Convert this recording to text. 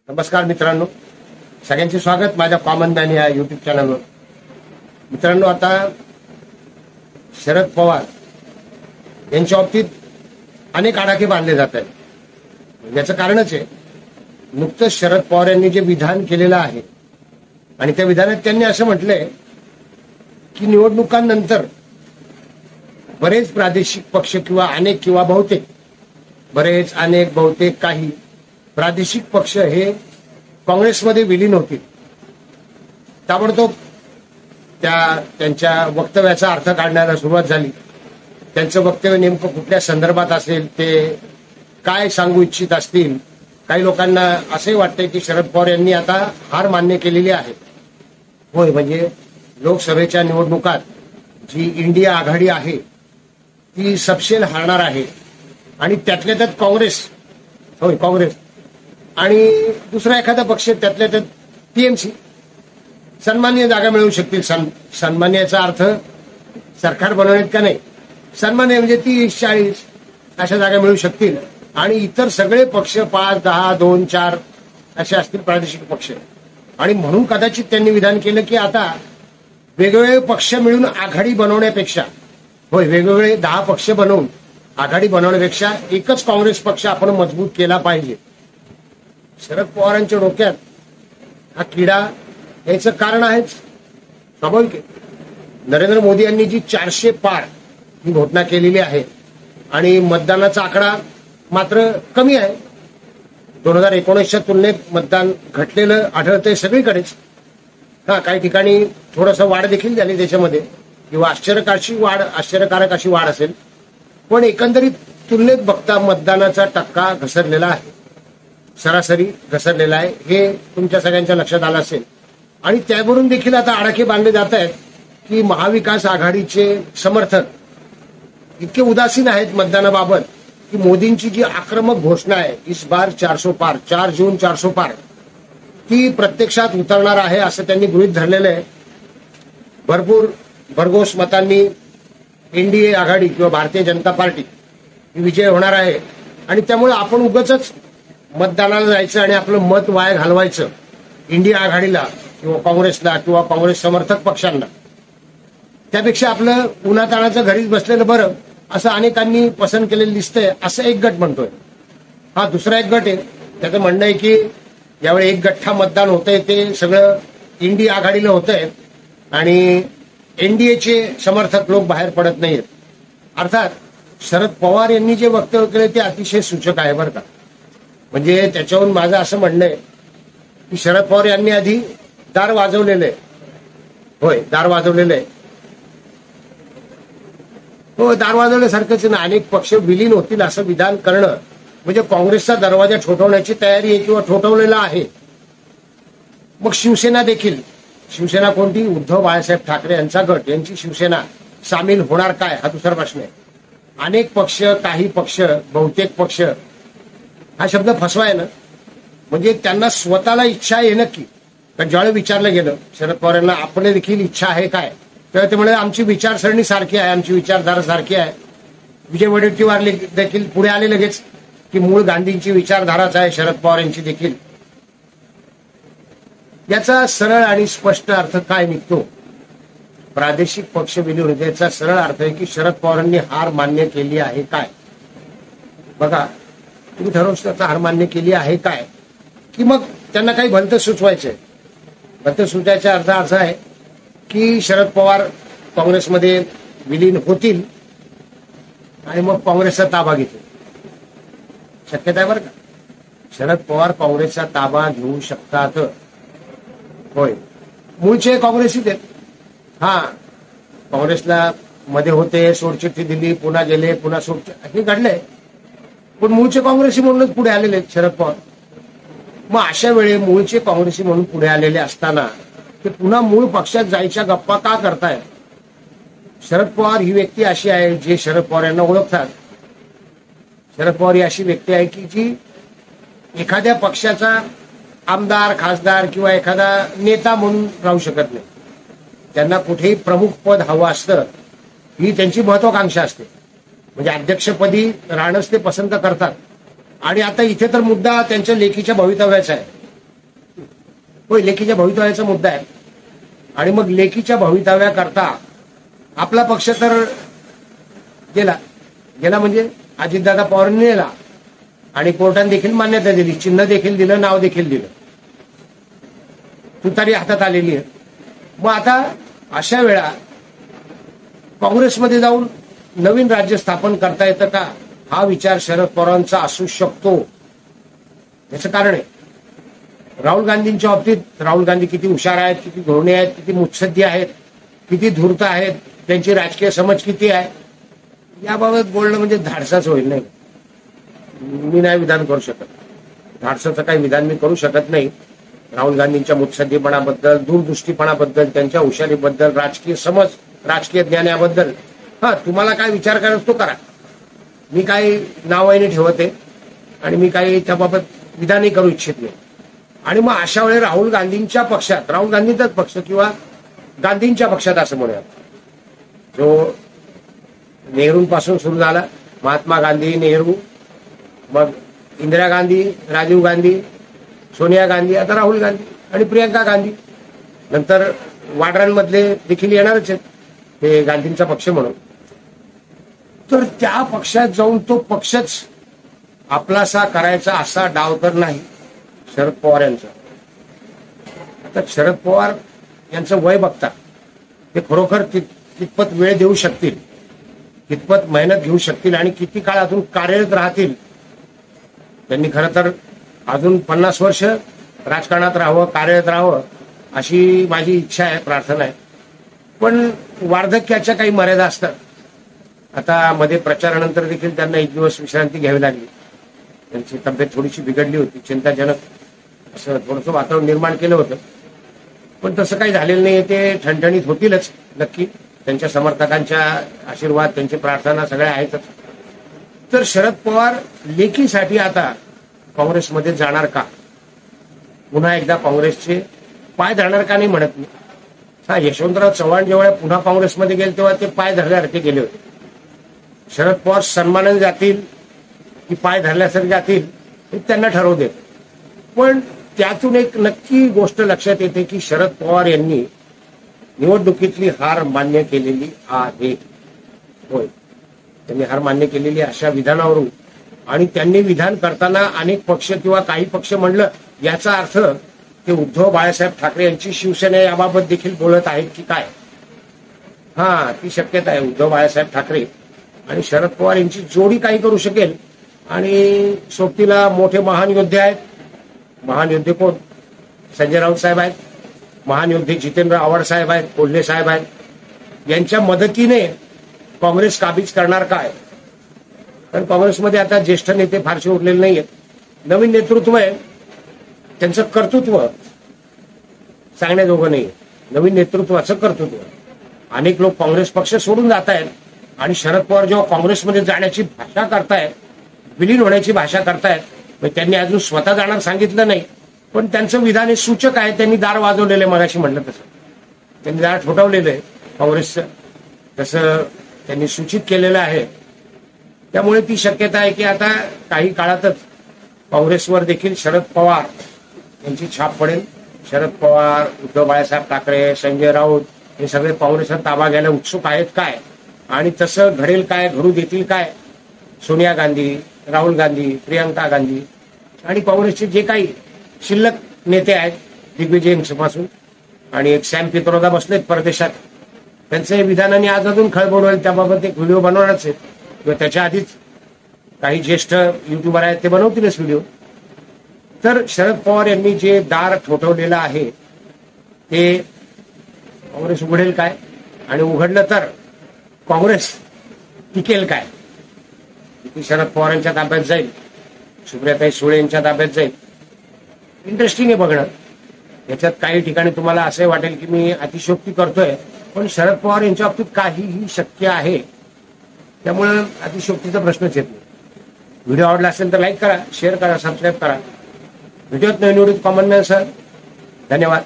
नमस्कार मित्रांनो, सगळ्यांचे स्वागत माझ्या कॉमन मॅन या यूट्यूब चॅनलवर. मित्रांनो, आता शरद पवार यांच्या बाबतीत अनेक आडाखे बांधले जात आहेत. याचं कारणच आहे, नुकतंच शरद पवार यांनी जे विधान केलेलं आहे आणि त्या विधानात त्यांनी असं म्हटलंय की निवडणुकांनंतर बरेच प्रादेशिक पक्ष किंवा अनेक किंवा बहुतेक बहुतेक काही प्रादेशिक पक्ष हे काँग्रेसमध्ये विलीन होतील. ताबडतोब त्यांच्या वक्तव्याचा अर्थ काढण्याला सुरुवात झाली. त्यांचं वक्तव्य नेमकं कुठल्या संदर्भात असेल, ते काय सांगू इच्छित असतील. काही लोकांना असंही वाटतंय की शरद पवार यांनी आता हार मान्य केलेली आहे. होय, म्हणजे लोकसभेच्या निवडणुकात जी इंडिया आघाडी आहे ती सपशेल हारणार आहे आणि त्यातल्या त्यात काँग्रेस आणि दुसरा एखादा पक्ष त्यातल्या त्यात टीएमसी सन्मान्य जागा मिळवू शकतील. सन्मान्याचा अर्थ सरकार बनवण्यात का नाही, सन्मान्य म्हणजे 30-40 अशा जागा मिळू शकतील आणि इतर सगळे पक्ष 5, 10, 2, 4 असे असतील प्रादेशिक पक्ष. आणि म्हणून कदाचित त्यांनी विधान केलं की आता वेगवेगळे पक्ष मिळून आघाडी बनवण्यापेक्षा, वेगवेगळे 10 पक्ष बनवून आघाडी बनवण्यापेक्षा एकच काँग्रेस पक्ष आपण मजबूत केला पाहिजे. शरद पवारांच्या डोक्यात हा किडा याचं कारण आहेच, स्वाभाविक आहे. नरेंद्र मोदी यांनी जी 400 पार ही घोषणा केलेली आहे आणि मतदानाचा आकडा मात्र कमी आहे. 2019च्या तुलनेत मतदान घटलेलं आढळतंय सगळीकडेच. काही ठिकाणी थोडंसं वाढ देखील झाली त्याच्यामध्ये, किंवा आश्चर्यकारक अशी वाढ असेल, पण एकंदरीत तुलनेत बघता मतदानाचा टक्का घसरलेला आहे, सरासरी घसरलेला आहे. हे तुमच्या सगळ्यांच्या लक्षात आलं असेल. आणि त्यावरून देखील आता आडाखे बांधले जात आहेत की महाविकास आघाडीचे समर्थक इतके उदासीन आहेत मतदानाबाबत की मोदींची जी आक्रमक घोषणा आहे, इस बार 400 पार, 4 जून 400 पार, ती प्रत्यक्षात उतरणार आहे असं त्यांनी गृहीत धरलेलं आहे. भरपूर भरघोस मतांनी एनडीए आघाडी किंवा भारतीय जनता पार्टी ही विजय होणार आहे आणि त्यामुळे आपण उगाचच मतदानाला जायचं आणि आपलं मत वाया घालवायचं इंडिया आघाडीला किंवा काँग्रेसला किंवा काँग्रेस समर्थक पक्षांना, त्यापेक्षा आपलं उन्हाताणाचं घरीच बसलेलं बरं असं अनेकांनी पसंत केलेलं दिसतंय, असं एक गट म्हणतोय. दुसरा एक गट आहे, त्याचं म्हणणं आहे की यावेळी एक गठ्ठा मतदान होतंय ते सगळं इंडिया आघाडीला होतंय आणि एनडीएचे समर्थक लोक बाहेर पडत नाहीत. अर्थात शरद पवार यांनी जे वक्तव्य केले ते अतिशय सूचक आहे बरं का. म्हणजे त्याच्यावरून माझं असं म्हणणं आहे की शरद पवार यांनी आधी दार वाजवलेलं आहे. दार वाजवलेलं आहे. दार वाजवल्यासारखंच ना. अनेक पक्ष विलीन होतील असं विधान करणं म्हणजे काँग्रेसचा दरवाजा ठोठवण्याची तयारी आहे किंवा ठोठवलेला आहे. मग शिवसेना कोणती? उद्धव बाळासाहेब ठाकरे यांचा गट, यांची शिवसेना सामील होणार काय, हा दुसरा प्रश्न आहे. अनेक पक्ष, काही पक्ष, बहुतेक पक्ष हा शब्द फसवा आहे ना. म्हणजे त्यांना स्वतःला इच्छा आहे नक्की. पण ज्यावेळी विचारलं गेलं शरद पवार यांना आपले देखील इच्छा आहे काय, तेव्हा ते म्हणाले आमची विचारसरणी सारखी आहे, आमची विचारधारा सारखी आहे. विजय वडेट्टीवार देखील पुढे आले लगेच की मूळ गांधींची विचारधाराच आहे शरद पवार यांची देखील. याचा सरळ आणि स्पष्ट अर्थ काय निघतो? प्रादेशिक पक्ष विलीन होते याचा सरळ अर्थ आहे की शरद पवारांनी हार मान्य केली आहे काय. बघा, तुम्ही ठरवू शकता हार मान्य केली आहे काय, की मग त्यांना काही भलतं सुचवायचंय. भलतं सुचायचा अर्थ असा आहे की शरद पवार काँग्रेसमध्ये विलीन होतील आणि मग काँग्रेसचा ताबा घेतील. शक्यता आहे बरं का. शरद पवार काँग्रेसचा ताबा घेऊ शकतात. मूळचे काँग्रेसीच आहेत. काँग्रेसला मध्ये होते, सोडचिठ्ठी दिली, पुन्हा गेले, पुन्हा हे घडलंय. पण मूळचे काँग्रेसी म्हणूनच पुढे आलेले आहेत शरद पवार. मग अशा वेळी मूळचे काँग्रेसी म्हणून पुढे आलेले असताना ते पुन्हा मूळ पक्षात जायच्या गप्पा का करताय? शरद पवार ही व्यक्ती अशी आहे जे शरद पवार यांना ओळखतात. शरद पवार ही अशी व्यक्ती आहे की जी एखाद्या पक्षाचा आमदार, खासदार किंवा एखादा नेता म्हणून राहू शकत नाही. त्यांना कुठेही प्रमुख पद हवं असतं, ही त्यांची महत्वाकांक्षा असते. म्हणजे अध्यक्षपदी राहणंच ते पसंत करतात. आणि आता इथे तर मुद्दा त्यांच्या लेखीच्या भवितव्याचा आहे. होय, लेखीच्या भवितव्याचा मुद्दा आहे. आणि मग लेखीच्या भवितव्याकरता आपला पक्ष तर गेला गेला म्हणजे अजितदादा पवारांनी नेला आणि कोर्टाने देखील मान्यता दिली, चिन्ह देखील दिलं, नाव देखील दिलं, तुतारी हातात आलेली आहे. मग आता अशा वेळा काँग्रेसमध्ये जाऊन नवीन राज्य स्थापन करता येतं का, हा विचार शरद पवारांचा असू शकतो. याचं कारण आहे, राहुल गांधींच्या बाबतीत राहुल गांधी किती हुशार आहेत, किती धोरणे आहेत, किती मुत्सद्दी आहेत, किती धूर्त आहेत, त्यांची राजकीय समज किती आहे, याबाबत बोलणं म्हणजे धाडसाच होईल. नाही, मी नाही विधान करू शकत, धाडसाचं काही विधान मी करू शकत नाही. राहुल गांधींच्या मुत्सद्दीपणाबद्दल, दूरदृष्टीपणाबद्दल, त्यांच्या हुशारीबद्दल, राजकीय समज, राजकीय ज्ञान याबद्दल तुम्हाला काय विचार करायचा तो करा. मी काही नावाने ठेवते आणि मी काही त्याबाबत विधानही करू इच्छित नाही. आणि मग अशा वेळी राहुल गांधींच्या पक्षात, राहुल गांधींचाच पक्ष किंवा गांधींच्या पक्षात असं म्हणूया, जो नेहरूंपासून सुरू झाला, महात्मा गांधी, नेहरू, मग इंदिरा गांधी, राजीव गांधी, सोनिया गांधी, आता राहुल गांधी आणि प्रियंका गांधी, नंतर वाड्रांमधले देखील येणारच आहेत ते गांधींचा पक्ष म्हणून. तर त्या पक्षात जाऊन तो पक्षच आपलासा करायचा असा डाव तर नाही शरद पवार यांचा. आता शरद पवार यांचं वय बघता ते खरोखर कितपत वेळ देऊ शकतील, कितपत मेहनत घेऊ शकतील आणि किती काळ अजून कार्यरत राहतील. त्यांनी खरं तर अजून 50 वर्ष राजकारणात राहावं, कार्यरत राहावं अशी माझी इच्छा आहे, प्रार्थना आहे. पण वार्धक्याच्या काही मर्यादा असतात. आता मध्ये प्रचारानंतर देखील त्यांना एक दिवस विश्रांती घ्यावी लागली. त्यांची तब्येत थोडीशी बिघडली होती, चिंताजनक असं थोडंसं वातावरण निर्माण केलं होतं. पण तसं काही झालेलं नाही, ते ठणठणीत होतीलच नक्की. त्यांच्या समर्थकांच्या आशीर्वाद, त्यांची प्रार्थना सगळ्या आहेतच. तर शरद पवार लेखीसाठी आता काँग्रेसमध्ये जाणार का, पुन्हा एकदा काँग्रेसचे पाय धरणार का नाही म्हणत मी. यशवंतराव चव्हाण जेव्हा पुन्हा काँग्रेसमध्ये गेले तेव्हा ते पाय धरल्यासारखे गेले होते. शरद पवार सन्मानाने जातील की पाय धरल्यासारखे जातील हे त्यांना ठरवू देत. पण त्यातून एक नक्की गोष्ट लक्षात येते की शरद पवार यांनी निवडणुकीतली हार मान्य केलेली आहे. होय, त्यांनी हार मान्य केलेली अशा विधानावरून, आणि त्यांनी विधान करताना अनेक पक्ष किंवा काही पक्ष म्हणलं याचा अर्थ ते उद्धव बाळासाहेब ठाकरे यांची शिवसेना याबाबत देखील बोलत आहेत की काय. ती शक्यता आहे. उद्धव बाळासाहेब ठाकरे आणि शरद पवार यांची जोडी काही करू शकेल. आणि सोबतीला मोठे महान योद्धे आहेत. महान योद्धे कोण? संजय राऊत साहेब आहेत, महान योद्धे जितेंद्र आव्हाड साहेब आहेत, कोल्हे साहेब आहेत. यांच्या मदतीने काँग्रेस काबीज करणार काय? कारण काँग्रेसमध्ये आता ज्येष्ठ नेते फारसे उरलेले नाहीयेत. नवीन नेतृत्व आहे, त्यांचं कर्तृत्व सांगण्याजोगं नाही. नवीन नेतृत्वाचं कर्तृत्व. अनेक लोक काँग्रेस पक्ष सोडून जात आहेत आणि शरद पवार जेव्हा काँग्रेसमध्ये जाण्याची भाषा करतायत, विलीन होण्याची भाषा करतायत, त्यांनी अजून स्वतः जाणार सांगितलं नाही, पण त्यांचं विधान हे सूचक आहे. त्यांनी दार वाजवलेलं आहे, मगाशी म्हणलं तसं त्यांनी दार ठोठावलेलं आहे काँग्रेसचं, तसं त्यांनी सूचित केलेलं आहे. त्यामुळे ती शक्यता आहे की आता काही काळातच काँग्रेसवर देखील शरद पवार यांची छाप पडेल. शरद पवार, उद्धव बाळासाहेब ठाकरे, संजय राऊत हे सगळे काँग्रेसचा ताबा घ्यायला उत्सुक आहेत काय, आणि तसं घडेल काय, घडू देतील काय सोनिया गांधी, राहुल गांधी, प्रियंका गांधी आणि काँग्रेसचे जे काही शिल्लक नेते आहेत दिग्विजयपासून, आणि एक सॅम पित्रोदा बसलेत परदेशात, त्यांचे विधानाने आज अजून खळबळ होईल. त्याबाबत एक व्हिडिओ बनवणारच आहे, किंवा त्याच्या आधीच काही ज्येष्ठ युट्यूबर आहेत ते बनवतीलच व्हिडिओ. तर शरद पवार यांनी जे दार ठोठवलेलं आहे ते काँग्रेस उघडेल काय, आणि उघडलं तर काँग्रेस टिकेल काय? ती शरद पवार यांच्या ताब्यात जाईल, सुप्रियाताई सुळे यांच्या ताब्यात जाईल. इंटरेस्टिंग आहे बघणं. याच्यात काही ठिकाणी तुम्हाला असे वाटेल की मी अतिशयोक्ती करतोय, पण शरद पवार यांच्या बाबतीत काहीही शक्य आहे. त्यामुळे अतिशयोक्तीचा प्रश्नच येत नाही. व्हिडिओ आवडला असेल तर लाईक करा, शेअर करा, सबस्क्राईब करा. व्हिडिओत नवीन व्हिडिओ कॉमेंट सर. धन्यवाद.